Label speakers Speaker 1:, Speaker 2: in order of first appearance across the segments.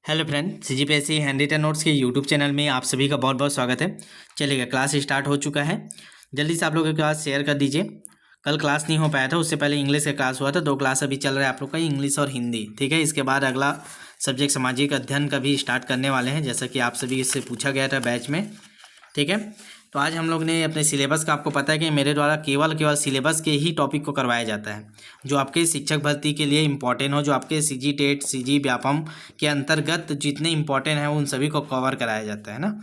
Speaker 1: Hello friend, CGPSC handwritten notes के YouTube channel में आप सभी का बहुत बहुत स्वागत है। चलिएगा, क्लास स्टार्ट हो चुका है। जल्दी से आप लोगों के क्लास शेयर कर दीजिए। कल क्लास नहीं हो पाया था, उससे पहले इंग्लिश का क्लास हुआ था। 2 क्लास अभी चल रहा है आप लोग का, इंग्लिश और हिंदी। ठीक है, इसके बाद अगला सब्जेक्ट सामाजिक अध्ययन का भी स्टार्ट करने वाले हैं, जैसा कि आप सभी इससे पूछा गया था बैच में। ठीक है, तो आज हम लोग ने अपने सिलेबस का, आपको पता है कि मेरे द्वारा केवल सिलेबस के ही टॉपिक को करवाया जाता है, जो आपके शिक्षक भर्ती के लिए इम्पॉर्टेंट हो, जो आपके सीजी टेट सीजी व्यापम के अंतर्गत जितने इंपॉर्टेंट हैं उन सभी को कवर कराया जाता है ना।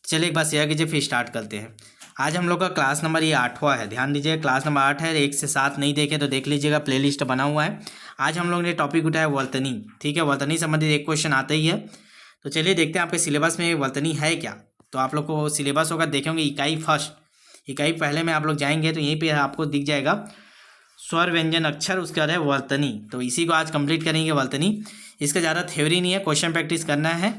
Speaker 1: चलिए एक बार शेयर कीजिए, फिर स्टार्ट करते हैं। आज हम लोग का क्लास नंबर ये 8वां है। ध्यान दीजिए, क्लास नंबर 8 है। 1 से 7 नहीं देखे तो देख लीजिएगा, प्लेलिस्ट बना हुआ है। आज हम लोग ने टॉपिक उठाया वर्तनी। ठीक है, वर्तनी संबंधित एक क्वेश्चन आता ही है। तो चलिए देखते हैं आपके सिलेबस में वर्तनी है क्या। तो आप लोग को सिलेबस होगा, देखेंगे इकाई फर्स्ट, इकाई पहले में आप लोग जाएंगे तो यहीं पे आपको दिख जाएगा स्वर व्यंजन अक्षर, उसके बाद है वर्तनी। तो इसी को आज कंप्लीट करेंगे वर्तनी। इसका ज़्यादा थ्योरी नहीं है, क्वेश्चन प्रैक्टिस करना है।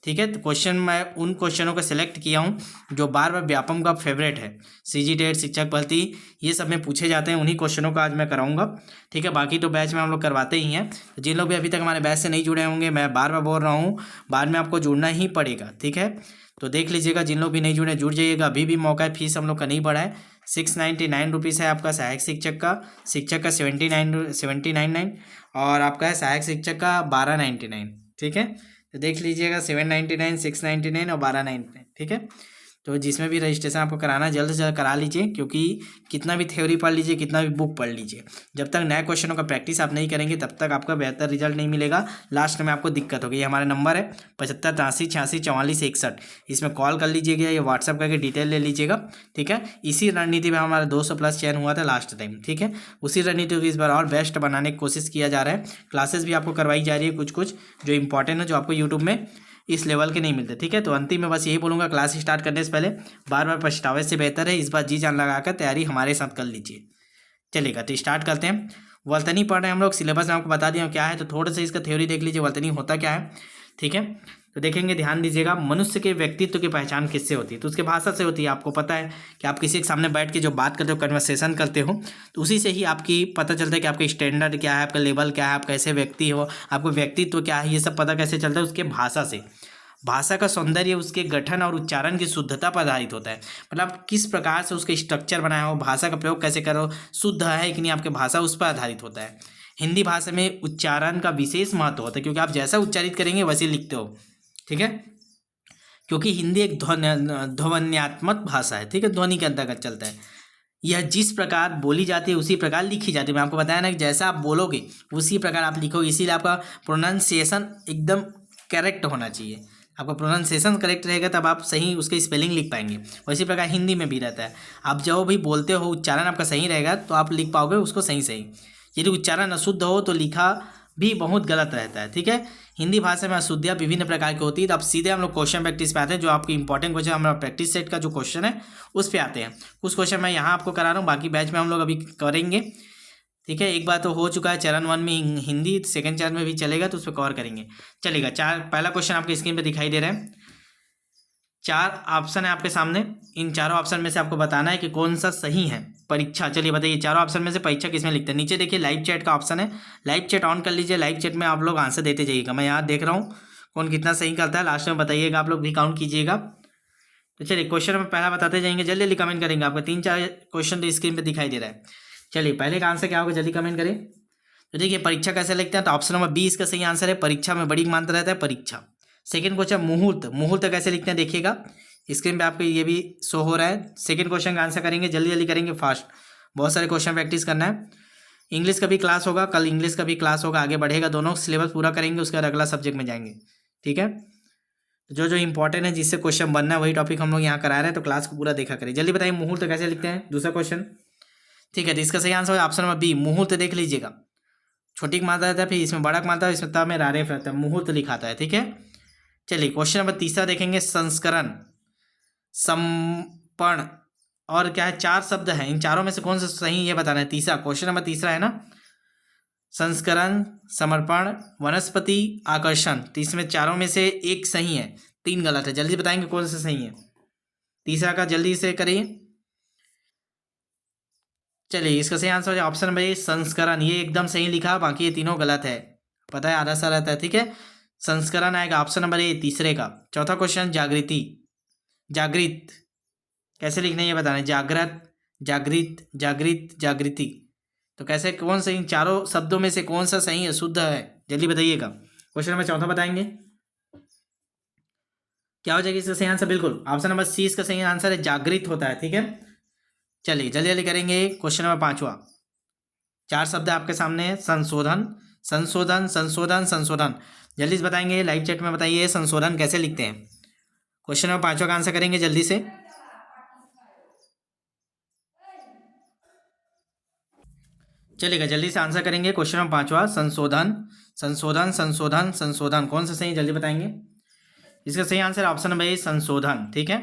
Speaker 1: ठीक है, तो क्वेश्चन मैं उन क्वेश्चनों को सिलेक्ट किया हूँ जो बार बार व्यापम का फेवरेट है। सीजी टेट, शिक्षक भर्ती, ये सब में पूछे जाते हैं, उन्हीं क्वेश्चनों को आज मैं कराऊंगा। ठीक है, बाकी तो बैच में हम लोग करवाते ही हैं। तो जिन लोग भी अभी तक हमारे बैच से नहीं जुड़े होंगे, मैं बार बार बोल रहा हूँ, बाद में आपको जुड़ना ही पड़ेगा। ठीक है, तो देख लीजिएगा, जिन लोग भी नहीं जुड़े जुड़ जाइएगा, अभी भी मौका है। फीस हम लोग का नहीं बढ़ा है, 699 रुपीज़ है आपका सहायक शिक्षक का। शिक्षक का 7999 और आपका है सहायक शिक्षक का 1299। ठीक है, तो देख लीजिएगा, 799, 699 और 1299। ठीक है, तो जिसमें भी रजिस्ट्रेशन आपको कराना है जल्द से जल्द करा लीजिए, क्योंकि कितना भी थ्योरी पढ़ लीजिए, कितना भी बुक पढ़ लीजिए, जब तक नए क्वेश्चनों का प्रैक्टिस आप नहीं करेंगे तब तक आपका बेहतर रिजल्ट नहीं मिलेगा। लास्ट में आपको दिक्कत होगी। ये हमारा नंबर है 75 83 86 44 61। इसमें कॉल कर लीजिएगा या व्हाट्सअप करके डिटेल ले लीजिएगा। ठीक है, इसी रणनीति में हमारा 200+ चयन हुआ था लास्ट टाइम। ठीक है, उसी रणनीति को इस बार और बेस्ट बनाने की कोशिश किया जा रहा है। क्लासेस भी आपको करवाई जा रही है, कुछ कुछ जो इंपॉर्टेंट है, जो आपको यूट्यूब में इस लेवल के नहीं मिलते। ठीक है, तो अंतिम में बस यही बोलूँगा, क्लास स्टार्ट करने से पहले बार बार पछतावे से बेहतर है इस बार जी जान लगाकर तैयारी हमारे साथ कर लीजिए। चलेगा, तो स्टार्ट करते हैं। वर्तनी पढ़ रहे हैं हम लोग, सिलेबस में आपको बता दिया क्या है, तो थोड़ा सा इसका थ्योरी देख लीजिए, वर्तनी होता क्या है। ठीक है, तो देखेंगे, ध्यान दीजिएगा, मनुष्य के व्यक्तित्व की पहचान किससे होती है, तो उसके भाषा से होती है। आपको पता है कि आप किसी के सामने बैठ के जो बात करते हो, कन्वर्सेशन करते हो, तो उसी से ही आपकी पता चलता है कि आपका स्टैंडर्ड क्या है, आपका लेवल क्या है, आप कैसे व्यक्ति हो, आपको व्यक्तित्व क्या है, ये सब पता कैसे चलता है, उसके भाषा से। भाषा का सौंदर्य उसके गठन और उच्चारण की शुद्धता पर आधारित होता है। मतलब किस प्रकार से उसका स्ट्रक्चर बनाया हो, भाषा का प्रयोग कैसे करो, शुद्ध है कि नहीं आपके भाषा, उस पर आधारित होता है। हिंदी भाषा में उच्चारण का विशेष महत्व होता है, क्योंकि आप जैसा उच्चारित करेंगे वैसे लिखते हो। ठीक है, क्योंकि हिंदी एक ध्वन्यात्मक भाषा है। ठीक है, ध्वनि के अंतर्गत चलता है। यह जिस प्रकार बोली जाती है उसी प्रकार लिखी जाती है। मैं आपको बताया ना कि जैसा आप बोलोगे उसी प्रकार आप लिखोगे, इसीलिए आपका प्रोनाउंसिएशन एकदम करेक्ट होना चाहिए। आपका प्रोनाउंसिएशन करेक्ट रहेगा तब आप सही उसके स्पेलिंग लिख पाएंगे। वैसी प्रकार हिंदी में भी रहता है, आप जो भी बोलते हो उच्चारण आपका सही रहेगा तो आप लिख पाओगे उसको सही सही। यदि उच्चारण अशुद्ध हो तो लिखा भी बहुत गलत रहता है। ठीक है, हिंदी भाषा में अशुद्धियाँ विभिन्न प्रकार की होती है। तो अब सीधे हम लोग क्वेश्चन प्रैक्टिस पे आते हैं, जो आपकी इंपॉर्टेंट क्वेश्चन हमारा प्रैक्टिस सेट का जो क्वेश्चन है उस पे आते हैं। कुछ क्वेश्चन मैं यहाँ आपको करा रहा हूँ, बाकी बैच में हम लोग अभी करेंगे। ठीक है, एक बार तो हो चुका है चरण 1 में हिंदी, सेकंड चरण में भी चलेगा तो उस पर कवर करेंगे। चलेगा, पहला क्वेश्चन आपके स्क्रीन पे दिखाई दे रहा है। 4 ऑप्शन है आपके सामने, इन चारों ऑप्शन में से आपको बताना है कि कौन सा सही है। परीक्षा, चलिए बताइए, चारों ऑप्शन में से परीक्षा किसमें लिखते हैं। नीचे देखिए लाइव चैट का ऑप्शन है, लाइव चैट ऑन कर लीजिए। लाइव चैट में आप लोग आंसर देते जाइएगा, मैं यहाँ देख रहा हूँ कौन कितना सही करता है, लास्ट में बताइएगा, आप लोग भी काउंट कीजिएगा। तो चलिए क्वेश्चन में पहला बताते जाएंगे, जल्दी जल्दी कमेंट करेंगे। आपका 3-4 क्वेश्चन तो स्क्रीन पे दिखाई दे रहा है। चलिए पहले का आंसर क्या होगा, जल्दी कमेंट करें। तो देखिए परीक्षा कैसे लिखते हैं, तो ऑप्शन नंबर 20 का सही आंसर है। परीक्षा में बड़ी मात्रा रहता है, परीक्षा। सेकंड क्वेश्चन मुहूर्त, मुहूर्त कैसे लिखते हैं देखिएगा, स्क्रीन पे आपको ये भी शो हो रहा है। सेकंड क्वेश्चन का आंसर करेंगे, जल्दी जल्दी करेंगे, फास्ट, बहुत सारे क्वेश्चन प्रैक्टिस करना है। इंग्लिश का भी क्लास होगा कल, इंग्लिश का भी क्लास होगा, आगे बढ़ेगा, दोनों सिलेबस पूरा करेंगे, उसके बाद अगला सब्जेक्ट में जाएंगे। ठीक है, जो जो इंपॉर्टेंट है जिससे क्वेश्चन बनना है वही टॉपिक हम लोग यहाँ करा रहे हैं, तो क्लास को पूरा देखा करें। जल्दी बताइए मुहूर्त कैसे लिखते हैं, दूसरा क्वेश्चन। ठीक है, तो इसका सही आंसर है ऑप्शन नंबर बी, मुहूर्त। देख लीजिएगा, छोटी की मात्रा रहता है, फिर इसमें बड़ा की मात्रा, इसमें तब में रारेफ रहता है, मुहूर्त लिखाता है। ठीक है, चलिए क्वेश्चन नंबर तीसरा देखेंगे, संस्करण, समपर्ण और क्या है, 4 शब्द हैं, इन चारों में से कौन सा सही ये बताना है। तीसरा क्वेश्चन नंबर तीसरा है ना, संस्करण, समर्पण, वनस्पति, आकर्षण, तो इसमें चारों में से एक सही है, 3 गलत है। जल्दी बताएंगे कौन सा सही है, तीसरा का जल्दी से करिए। चलिए इसका सही आंसर है ऑप्शन नंबर ए, संस्करण। ये एकदम सही लिखा, बाकी ये तीनों गलत है, पता है आधा सा रहता है। ठीक है, संस्करण आएगा ऑप्शन नंबर ए तीसरे का। चौथा क्वेश्चन जागृति, जागृत कैसे लिखना है ये बताना है। जागृत, जागृत, जागृत, जागृति, तो कैसे कौन सही, चारों शब्दों में से कौन सा सही है, शुद्ध है, जल्दी बताइएगा। क्वेश्चन नंबर चौथा बताएंगे क्या हो जाएगा इसका सही आंसर। बिल्कुल ऑप्शन नंबर सी इसका सही आंसर है, जागृत होता है। ठीक है, चलिए जल्दी जल्दी करेंगे। क्वेश्चन नंबर पांचवा, चार शब्द आपके सामने है, संशोधन, संशोधन, संशोधन, संशोधन, जल्दी से बताएंगे, लाइव चैट में बताइए संशोधन कैसे लिखते हैं। क्वेश्चन नंबर पांचवा का आंसर करेंगे जल्दी से। चलिएगा जल्दी से आंसर करेंगे। क्वेश्चन नंबर पांचवा, संशोधन, संशोधन, संशोधन, संशोधन, कौन सा सही जल्दी बताएंगे। इसका सही आंसर ऑप्शन नंबर ए संशोधन। ठीक है,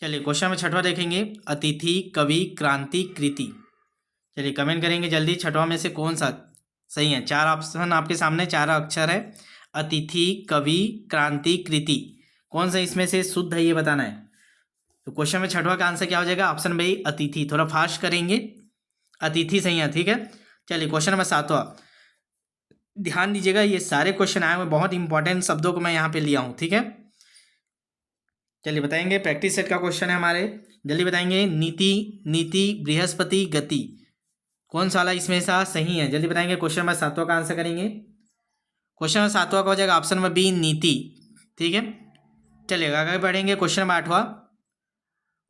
Speaker 1: चलिए क्वेश्चन नंबर छठवा देखेंगे, अतिथि, कवि, क्रांति, कृति, चलिए कमेंट करेंगे जल्दी, छठवा में से कौन सा सही है। चार ऑप्शन आपके सामने, चार अक्षर है, अतिथि, कवि, क्रांति, कृति, कौन सा इसमें से शुद्ध है ये बताना है। तो क्वेश्चन में छठवा का आंसर क्या हो जाएगा, ऑप्शन नंबर ए अतिथि। थोड़ा फास्ट करेंगे, अतिथि सही है। ठीक है, चलिए क्वेश्चन नंबर सातवां, ध्यान दीजिएगा ये सारे क्वेश्चन आए हुए बहुत इंपॉर्टेंट शब्दों को मैं यहाँ पे लिया हूँ। ठीक है, चलिए बताएंगे, प्रैक्टिस सेट का क्वेश्चन है हमारे, जल्दी बताएंगे। नीति, नीति, बृहस्पति, गति, कौन सा वाला इसमें सा सही है, जल्दी बताएंगे। क्वेश्चन नंबर सातवां का आंसर करेंगे। क्वेश्चन नंबर सातवां का हो जाएगा ऑप्शन नंबर बी नीति। ठीक है, चलिएगा आगे बढ़ेंगे। क्वेश्चन नंबर आठवां,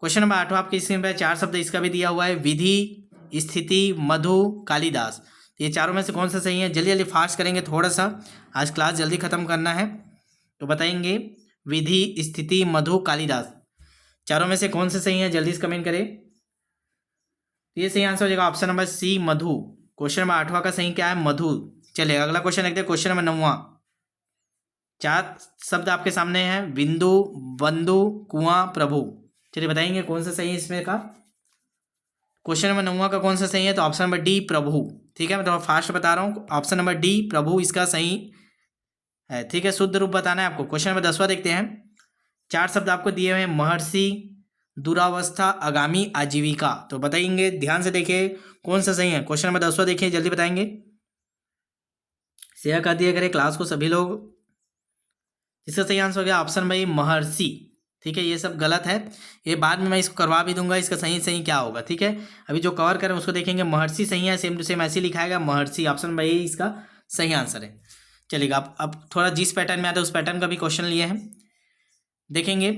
Speaker 1: क्वेश्चन नंबर आठवां आपकी स्क्रीन पर चार शब्द इसका भी दिया हुआ है, विधि, स्थिति, मधु, कालिदास, ये चारों में से कौन सा सही है। जल्दी जल्दी फास्ट करेंगे, थोड़ा सा आज क्लास जल्दी खत्म करना है, तो बताएंगे विधि, स्थिति, मधु, कालिदास, चारों में से कौन सा सही है, जल्दी से कमेंट करें। तो ये सही आंसर हो जाएगा ऑप्शन नंबर सी मधु। क्वेश्चन नंबर आठवां का सही क्या है, मधु। चलिए अगला क्वेश्चन देखते हैं, क्वेश्चन नंबर नौवां, चार शब्द आपके सामने हैं, बिंदु, बंधु, कुआं, प्रभु, चलिए बताएंगे कौन सा सही है इसमें का। क्वेश्चन नंबर नौवां का कौन सा सही है, तो ऑप्शन नंबर डी प्रभु। ठीक है, मैं थोड़ा फास्ट बता रहा हूँ, ऑप्शन नंबर डी प्रभु इसका सही है। ठीक है, शुद्ध रूप बताना है आपको। क्वेश्चन नंबर 10वां देखते हैं, चार शब्द आपको दिए हुए हैं, महर्षि, दुरावस्था, आगामी, आजीविका, तो बताएंगे, ध्यान से देखिए कौन सा सही है। क्वेश्चन नंबर 10वां देखिए, जल्दी बताएंगे, शेयर कर दिया करें क्लास को सभी लोग। इसका सही आंसर हो गया ऑप्शन नंबर महर्षि। ठीक है, ये सब गलत है, ये बाद में मैं इसको करवा भी दूंगा, इसका सही सही क्या होगा। ठीक है, अभी जो कवर करें उसको देखेंगे, महर्षि सही है, सेम टू सेम ऐसे लिखाएगा महर्षि, ऑप्शन नंबर ए इसका सही आंसर है। चलिएगा अब थोड़ा जिस पैटर्न में आता है उस पैटर्न का भी क्वेश्चन लिए हैं, देखेंगे।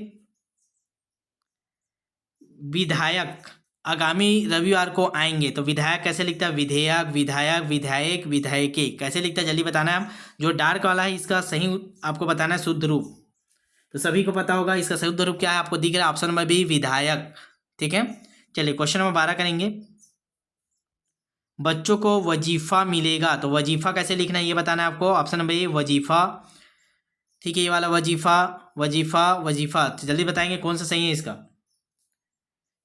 Speaker 1: विधायक आगामी रविवार को आएंगे, तो विधायक कैसे लिखता है, विधेयक, विधायक, विधायक, विधायके, कैसे लिखता है जल्दी बताना है। जो डार्क वाला है इसका सही आपको बताना है शुद्ध रूप, तो सभी को पता होगा इसका शुद्ध रूप क्या है, आपको दिख रहा है ऑप्शन नंबर बी विधायक। ठीक है, चलिए क्वेश्चन नंबर 12 करेंगे, बच्चों को वजीफा मिलेगा, तो वजीफा कैसे लिखना है ये बताना है आपको, ऑप्शन नंबर ए वजीफा। ठीक है, ये वाला वजीफा, वजीफा, वजीफा, तो जल्दी बताएंगे कौन सा सही है इसका।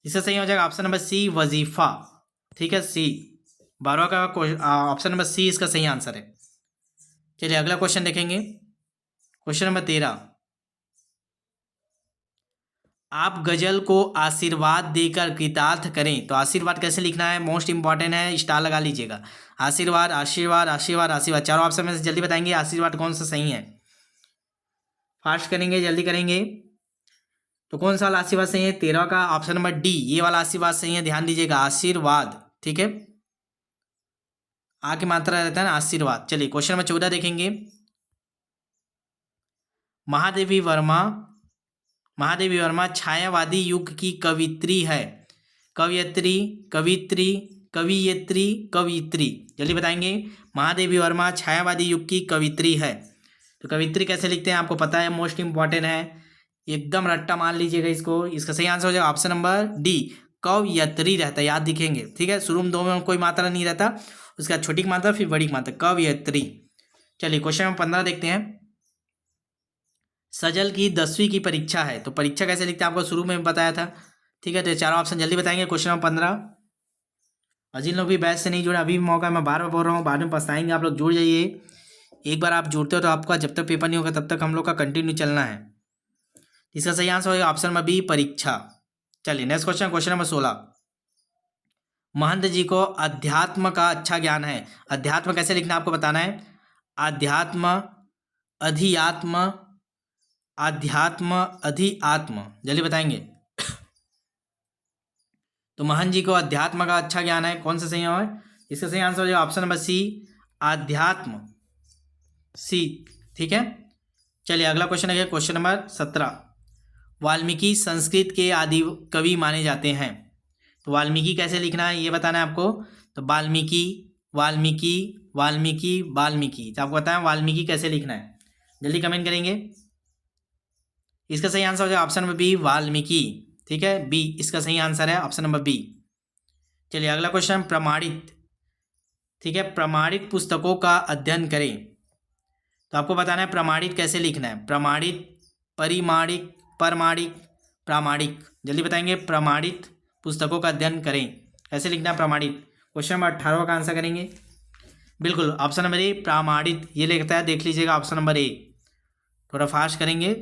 Speaker 1: इसका सही हो जाएगा ऑप्शन नंबर सी वजीफा। ठीक है, सी 12 का ऑप्शन नंबर सी इसका सही आंसर है। चलिए अगला क्वेश्चन देखेंगे, क्वेश्चन नंबर 13, आप गजल को आशीर्वाद देकर कृतार्थ करें, तो आशीर्वाद कैसे लिखना है, मोस्ट इंपॉर्टेंट है, स्टार लगा लीजिएगा। आशीर्वाद, आशीर्वाद, आशीर्वाद, आशीर्वाद, चारों ऑप्शन में से जल्दी बताएंगे आशीर्वाद कौन सा सही है। फास्ट करेंगे, जल्दी करेंगे, तो कौन सा वाला आशीर्वाद सही है, 13 का ऑप्शन नंबर डी, ये वाला आशीर्वाद सही है, ध्यान दीजिएगा, आशीर्वाद। ठीक है, आ की मात्रा रहता है ना, आशीर्वाद। चलिए क्वेश्चन नंबर 14 देखेंगे, महादेवी वर्मा, महादेवी वर्मा छायावादी युग की कवित्री है, कवयित्री, कवित्री, कवियत्री, कवित्री, जल्दी बताएंगे। महादेवी वर्मा छायावादी युग की कवित्री है, तो कवित्री कैसे लिखते हैं आपको पता है, मोस्ट इंपॉर्टेंट है, एकदम रट्टा मान लीजिएगा इसको। इसका सही आंसर हो जाएगा ऑप्शन नंबर डी कवयत्री रहता है, याद दिखेंगे। ठीक है, शुरू में दो में कोई मात्रा नहीं रहता, उसका छोटी मात्रा फिर बड़ी मात्रा, कवयत्री। चलिए क्वेश्चन नंबर 15 देखते हैं, सजल की 10वीं की परीक्षा है, तो परीक्षा कैसे लिखते हैं आपको शुरू में बताया था। ठीक है, तो चारों ऑप्शन जल्दी बताएंगे। क्वेश्चन नंबर 15, और जिन लोग भी बैच से नहीं जुड़े अभी भी मौका है, मैं बार बार बोल रहा हूँ, बाद में पछताएंगे, आप लोग जुड़ जाइए। एक बार आप जुड़ते हो तो आपका जब तक पेपर नहीं होगा तब तक हम लोग का कंटिन्यू चलना है। इसका सही आंसर होगा ऑप्शन नंबर बी परीक्षा। चलिए नेक्स्ट क्वेश्चन, क्वेश्चन नंबर 16, महंत जी को अध्यात्म का अच्छा ज्ञान है, अध्यात्म कैसे लिखना आपको बताना है, अध्यात्म, अधियात्म, आध्यात्म, अधिआत्म, जल्दी बताएंगे। तो महन जी को अध्यात्म का अच्छा ज्ञान है, कौन सा सही है? इसका सही आंसर हो जाएगा ऑप्शन नंबर सी, आध्यात्म, सी। ठीक है, चलिए अगला क्वेश्चन है क्वेश्चन नंबर 17। वाल्मीकि संस्कृत के आदि कवि माने जाते हैं। तो वाल्मीकि कैसे लिखना है ये बताना है आपको। तो वाल्मीकि, वाल्मीकि, वाल्मीकि, वाल्मीकि, तो आपको बताया वाल्मीकि कैसे लिखना है, जल्दी कमेंट करेंगे। इसका सही आंसर हो जाएगा ऑप्शन नंबर बी, वाल्मीकि। ठीक है, बी इसका सही आंसर है, ऑप्शन नंबर बी। चलिए अगला क्वेश्चन, प्रमाणित। ठीक है, प्रमाणित पुस्तकों का अध्ययन करें। तो आपको बताना है प्रमाणित कैसे लिखना है। प्रमाणित, परिमाणिक, परमाणिक, प्रामाणिक, जल्दी बताएंगे। प्रमाणित पुस्तकों का अध्ययन करें, कैसे लिखना है प्रमाणित। क्वेश्चन नंबर 18 का आंसर करेंगे। बिल्कुल ऑप्शन नंबर ए, प्रामाणित, ये लिखता है, देख लीजिएगा ऑप्शन नंबर ए। थोड़ा फास्ट करेंगे,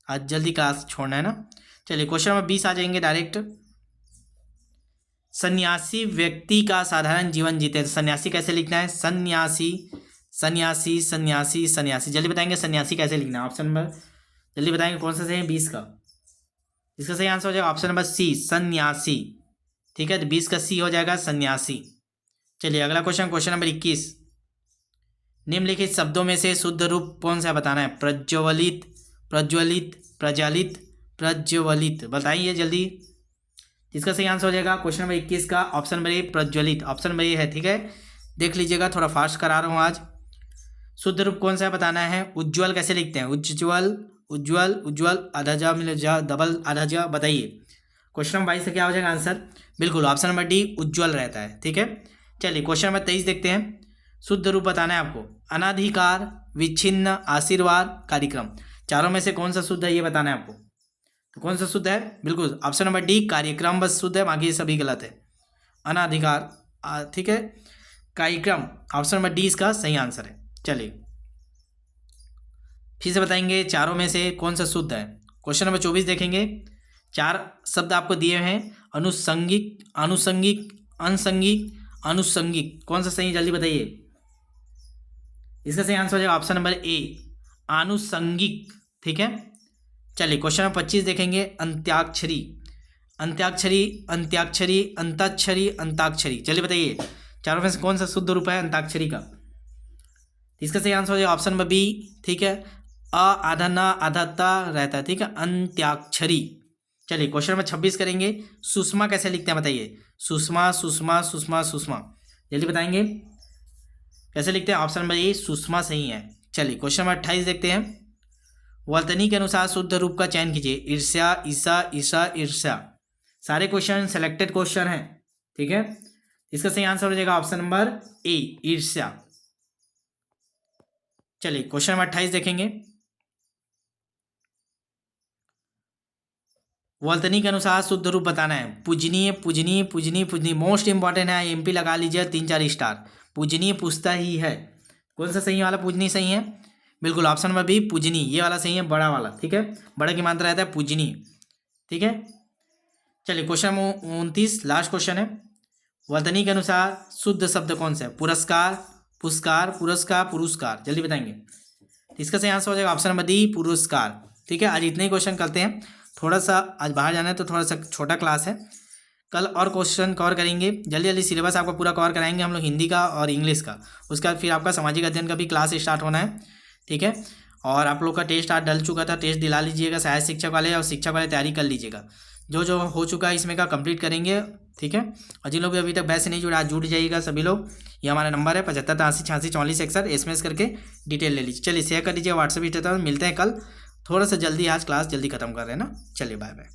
Speaker 1: आज जल्दी क्लास छोड़ना है ना। चलिए क्वेश्चन नंबर 20 आ जाएंगे डायरेक्ट। सन्यासी व्यक्ति का साधारण जीवन जीते। तो सन्यासी कैसे लिखना है? सन्यासी, सन्यासी, सन्यासी, सन्यासी, जल्दी बताएंगे सन्यासी कैसे लिखना है। ऑप्शन नंबर जल्दी बताएंगे कौन सा सही है 20 का। इसका सही आंसर हो जाएगा ऑप्शन नंबर सी, सन्यासी। ठीक है, तो 20 का सी हो जाएगा सन्यासी। चलिए अगला क्वेश्चन, क्वेश्चन नंबर 21। निम्नलिखित शब्दों में से शुद्ध रूप कौन सा बताना है? प्रज्वलित, प्रज्वलित, प्रज्वलित, प्रज्वलित, बताइए जल्दी। इसका सही आंसर हो जाएगा क्वेश्चन नंबर 21 का ऑप्शन नंबर ए, प्रज्वलित, ऑप्शन नंबर ए है। ठीक है, देख लीजिएगा, थोड़ा फास्ट करा रहा हूँ आज। शुद्ध रूप कौन सा बताना है? उज्ज्वल कैसे लिखते हैं? उज्ज्वल, उज्ज्वल, उज्ज्वल, आधा जा मिले जा, डबल आधा जा, बताइए। क्वेश्चन नंबर 22 से क्या हो जाएगा आंसर? बिल्कुल ऑप्शन नंबर डी, उज्ज्वल रहता है। ठीक है, चलिए क्वेश्चन नंबर 23 देखते हैं। शुद्ध रूप बताना है आपको। अनाधिकार, विच्छिन्न, आशीर्वाद, कार्यक्रम, चारों में से कौन सा शुद्ध है ये बताना है आपको। तो कौन सा शुद्ध है? बिल्कुल ऑप्शन नंबर डी, कार्यक्रम बस शुद्ध है, बाकी सभी गलत है। अनाधिकार, ठीक है, कार्यक्रम, ऑप्शन नंबर डी इसका सही आंसर है। चलिए फिर से बताएंगे चारों में से कौन सा शुद्ध है। क्वेश्चन नंबर 24 देखेंगे। 4 शब्द आपको दिए हैं, अनुसंगिक, आनुषंगिक, अनसंगिक, अनुसंगिक, कौन सा सही जल्दी बताइए। इसका सही आंसर हो जाएगा ऑप्शन नंबर ए, आनुषंगिक। ठीक है, चलिए क्वेश्चन नंबर 25 देखेंगे। अंत्याक्षरी, अंत्याक्षरी, अंत्याक्षरी, अंताक्षरी, अंताक्षरी, चलिए बताइए चारों में से कौन सा शुद्ध रूप है अंताक्षरी का। इसका सही आंसर हो जाएगा ऑप्शन नंबर बी। ठीक है, अ आधा न आधा ता रहता है। ठीक है, अंत्याक्षरी। चलिए क्वेश्चन नंबर 26 करेंगे। सुषमा कैसे लिखते हैं बताइए। सुषमा, सुषमा, सुषमा, सुषमा, जल्दी बताएंगे कैसे लिखते हैं। ऑप्शन नंबर ए, सुषमा सही है। चलिए क्वेश्चन नंबर 28 देखते हैं। वर्तनी के अनुसार शुद्ध रूप का चयन कीजिए। ईर्ष्या, ईसा, ईसा, ईर्ष्या, सारे क्वेश्चन सेलेक्टेड क्वेश्चन हैं। ठीक है, इसका सही आंसर हो जाएगा ऑप्शन नंबर ए, ईर्ष्या। चलिए क्वेश्चन नंबर 28 देखेंगे। वर्तनी के अनुसार शुद्ध रूप बताना है। पूजनीय, पूजनीय, पूजनीय, पूजनीय, मोस्ट इंपॉर्टेंट है, एमपी लगा लीजिए 3-4 स्टार। पूजनीय पूछता ही है, कौन सा सही वाला पूजनीय सही है? बिल्कुल ऑप्शन नंबर बी, पूजनीय, ये वाला सही है, बड़ा वाला। ठीक है, बड़ा की मात्रा रहता है पूजनीय। ठीक है, चलिए क्वेश्चन नंबर 29 लास्ट क्वेश्चन है। वर्तनी के अनुसार शुद्ध शब्द कौन सा है? पुरस्कार, पुरस्कार, पुरस्कार, पुरस्कार, जल्दी बताएंगे। इसका सही आंसर हो जाएगा ऑप्शन नंबर डी, पुरस्कार। ठीक है, आज इतने ही क्वेश्चन करते हैं, थोड़ा सा आज बाहर जाना है तो थोड़ा सा छोटा क्लास है, कल और क्वेश्चन कवर करेंगे। जल्दी जल्दी सिलेबस आपका पूरा कवर कराएंगे हम लोग, हिंदी का और इंग्लिश का। उसका फिर आपका सामाजिक अध्ययन का भी क्लास स्टार्ट होना है। ठीक है, और आप लोग का टेस्ट आज डल चुका था, टेस्ट दिला लीजिएगा, सहायक शिक्षक वाले और शिक्षक वाले तैयारी कर लीजिएगा। जो जो हो चुका है इसमें का कंप्लीट करेंगे। ठीक है, और जिन लोग भी अभी तक बैच से नहीं जुड़े आज जुड़ जाइएगा सभी लोग। ये हमारा नंबर है 75 83 86 44 61, SMS करके डिटेल ले लीजिए। चलिए शेयर कर लीजिए व्हाट्सएप स्टेटस। मिलते हैं कल, थोड़ा सा जल्दी आज क्लास जल्दी खत्म कर रहे हैं ना। चलिए बाय बाय।